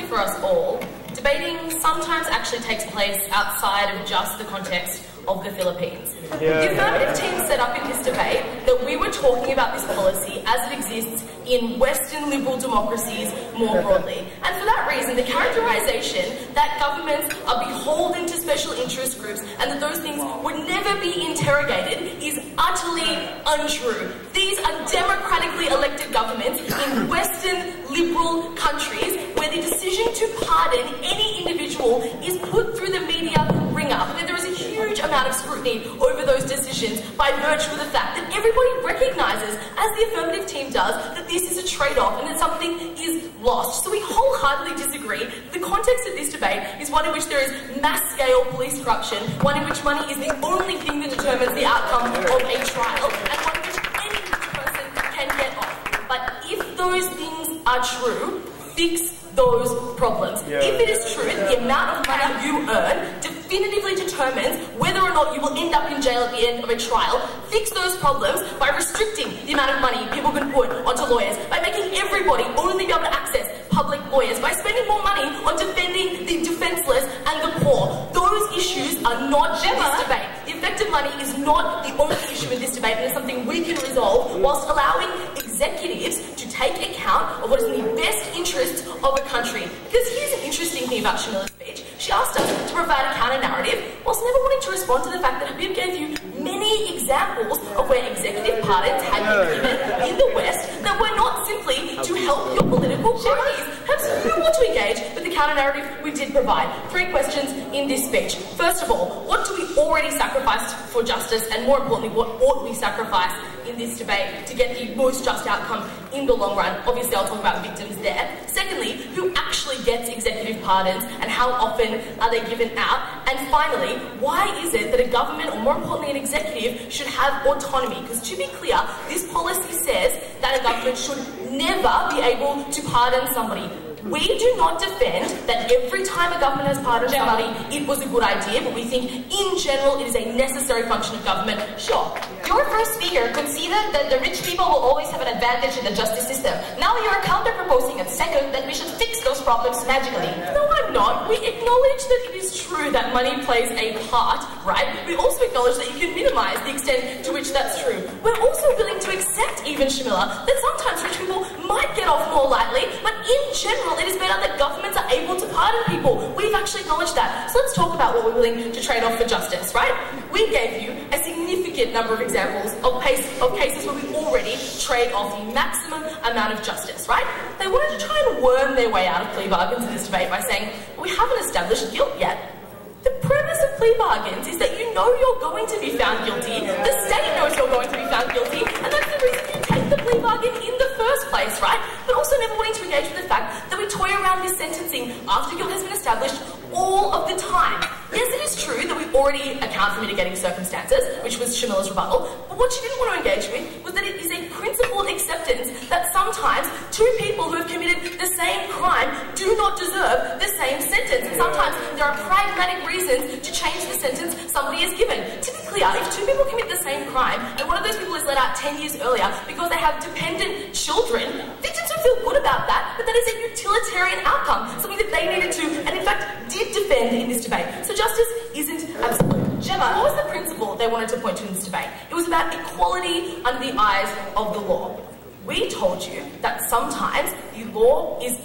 for us all, debating sometimes actually takes place outside of just the context of the Philippines. The affirmative team set up in this debate that we were talking about this policy as it exists in Western liberal democracies more broadly. And for that reason, the characterization that governments are beholden to special interest groups and that those things would never be interrogated is utterly untrue. These are democratically elected governments in Western liberal countries where the decision to pardon any individual is put through the media ringer, where there is a huge amount of scrutiny over those decisions by virtue of the fact that everybody recognises, as the affirmative team does, that this is a trade-off and that something is lost. So we wholeheartedly disagree. The context of this debate is one in which there is mass-scale police corruption, one in which money is the only thing that determines the outcome of a trial, and one in which any person can get off. But if those things are true, fix those problems. If it is true that the amount of money you earn definitively determines whether or not you will end up in jail at the end of a trial, fix those problems by restricting the amount of money people can put onto lawyers, by making everybody only be able to access public lawyers, by spending more money on defending the defenceless and the poor. Those issues are not in this debate. The effect of money is not the only issue in this debate, and it's something we can resolve whilst allowing executives to take account of what is in the best interests of a country. Because here's an interesting thing about Shamila's speech. She asked us to provide a counter-narrative whilst never wanting to respond to the fact that Habib gave you many examples of where executive pardons had been given in the West that were not simply to help your political parties. Perhaps you want to engage with the counter-narrative we did provide. 3 questions in this speech. First of all, what do we already sacrifice for justice, and more importantly, what ought we sacrifice in this debate to get the most just outcome in the long run? Obviously, I'll talk about victims there. Secondly, who actually gets executive pardons and how often are they given out? And finally, why is it that a government, or more importantly an executive, should have autonomy? Because to be clear, this policy says that a government should never be able to pardon somebody. We do not defend that every time a government has pardoned somebody, it was a good idea, but we think in general it is a necessary function of government. Sure. Your first speaker conceded that the rich people will always have an advantage in the justice system. Now you are counter-proposing at second that we should fix those problems magically. No, I'm not. We acknowledge that it is true that money plays a part, right? We also acknowledge that you can minimise the extent to which that's true. We're also willing to accept, even Shamila, that sometimes rich people might get off more lightly, but in general it is better that governments are able to pardon people. We've actually acknowledged that. So let's talk about what we're willing to trade off for justice, right? We gave you a significant number of examples of cases where we already trade off the maximum amount of justice, right? They wanted to try and worm their way out of plea bargains in this debate by saying, we haven't established guilt yet. The premise of plea bargains is that you know you're going to be found guilty, the state knows you're going to be found guilty, and that's the reason you take the plea bargain in the first place, right? But also never wanting to engage with the fact that we toy around this sentencing after guilt has been established all of the time. Yes, it is true that we already account for mitigating circumstances, which was Shamila's rebuttal, but what she didn't want to engage with was that it is a principled acceptance that sometimes 2 people who have committed the same crime do not deserve the same sentence, and sometimes there are pragmatic reasons to change the sentence somebody is given. To be clear, if 2 people commit the same crime and one of those people is let out 10 years earlier because they have dependent children, victims would feel good about that, but that is a utilitarian outcome, something that they needed to, and in fact did defend in this debate. So justice isn't absolute. Gemma, what was the principle they wanted to point to in this debate? It was about equality under the eyes of the law. We told you that sometimes the law is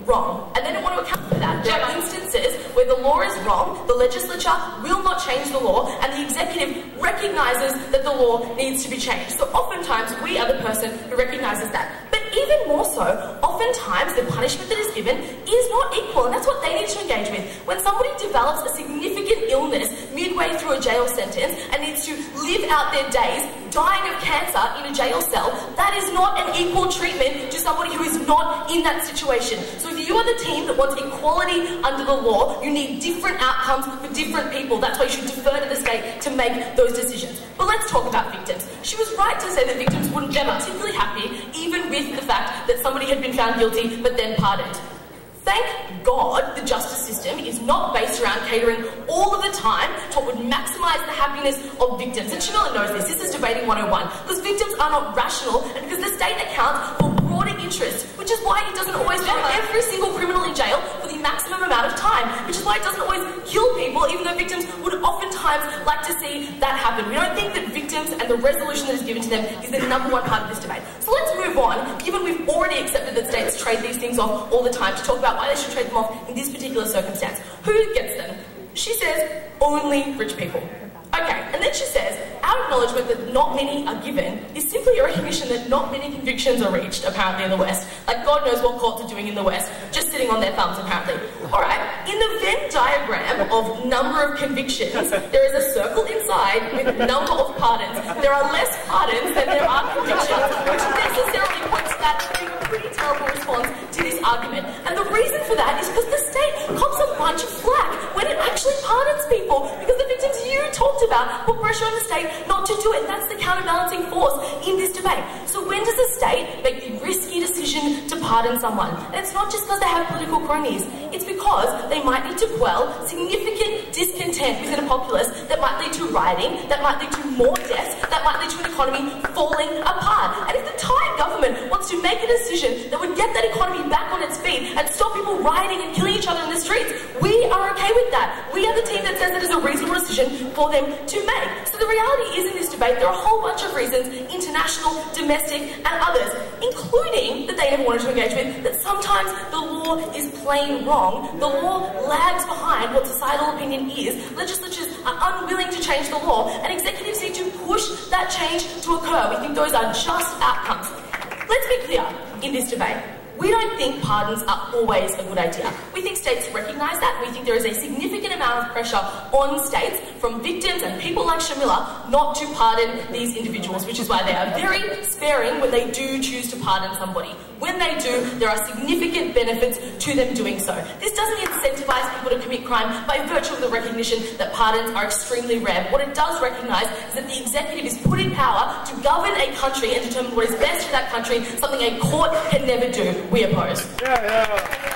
wrong, and they don't want to account for that. There are instances where the law is wrong, the legislature will not change the law, and the executive recognises that the law needs to be changed. So oftentimes we are the person who recognises that. But even more so, oftentimes the punishment that is given is not equal, and that's what they need to engage with. When somebody develops a significant illness midway through a jail sentence and needs to live out their days dying of cancer in a jail cell, that is not an equal treatment to somebody who is not in that situation. So if you are the team that wants equality under the law, you need different outcomes for different people. That's why you should defer to the state to make those decisions. But let's talk about victims. She was right to say that victims wouldn't be particularly happy, even with the fact that somebody had been found guilty but then pardoned. Thank God the justice system is not based around catering all of the time to what would maximise the happiness of victims. And Shamila knows this. This is debating 101. Because victims are not rational, and because the state accounts for broader interests, which is why it doesn't always throw every single criminal in jail crime, which is why it doesn't always kill people, even though victims would oftentimes like to see that happen. We don't think that victims and the resolution that is given to them is the #1 part of this debate. So let's move on, given we've already accepted that states trade these things off all the time, to talk about why they should trade them off in this particular circumstance. Who gets them? She says, only rich people. Okay, and then she says, our acknowledgement that not many are given is simply a recognition that not many convictions are reached, apparently, in the West. Like, God knows what courts are doing in the West, just sitting on their thumbs, apparently. Alright, in the Venn diagram of number of convictions, there is a circle inside with number of pardons. There are less pardons than there are convictions, which necessarily points to that being a pretty terrible response to this argument. And the reason for that is because the state cops a bunch of flack when it actually pardons people, because the victims you talked about put pressure on the state not to do it. That's the counterbalancing force in this debate. So when does the state make the risky decision to pardon someone? And it's not just because they have political cronies. It's because they might need to quell significant discontent within a populace that might lead to rioting, that might lead to more deaths, that might lead to an economy falling apart. And if the Thai government wants to make a decision that would get that economy back on its feet and stop people rioting and killing each other in the streets, we are okay with that. We are the team that says that is a reasonable decision for them to make. So the reality is, in this debate, there are a whole bunch of reasons, international, domestic, and others, including that they never wanted to engage with, that sometimes the law is plain wrong. The law lags behind what societal opinion is. Legislatures are unwilling to change the law, and executives need to push that change to occur. We think those are just outcomes. Let's be clear in this debate. We don't think pardons are always a good idea. We think states recognise that. We think there is a significant amount of pressure on states from victims and people like Shamila not to pardon these individuals, which is why they are very sparing when they do choose to pardon somebody. When they do, there are significant benefits to them doing so. This doesn't incentivise people to commit crime by virtue of the recognition that pardons are extremely rare. What it does recognise is that the executive is put in power to govern a country and determine what is best for that country, something a court can never do. We oppose. Yeah.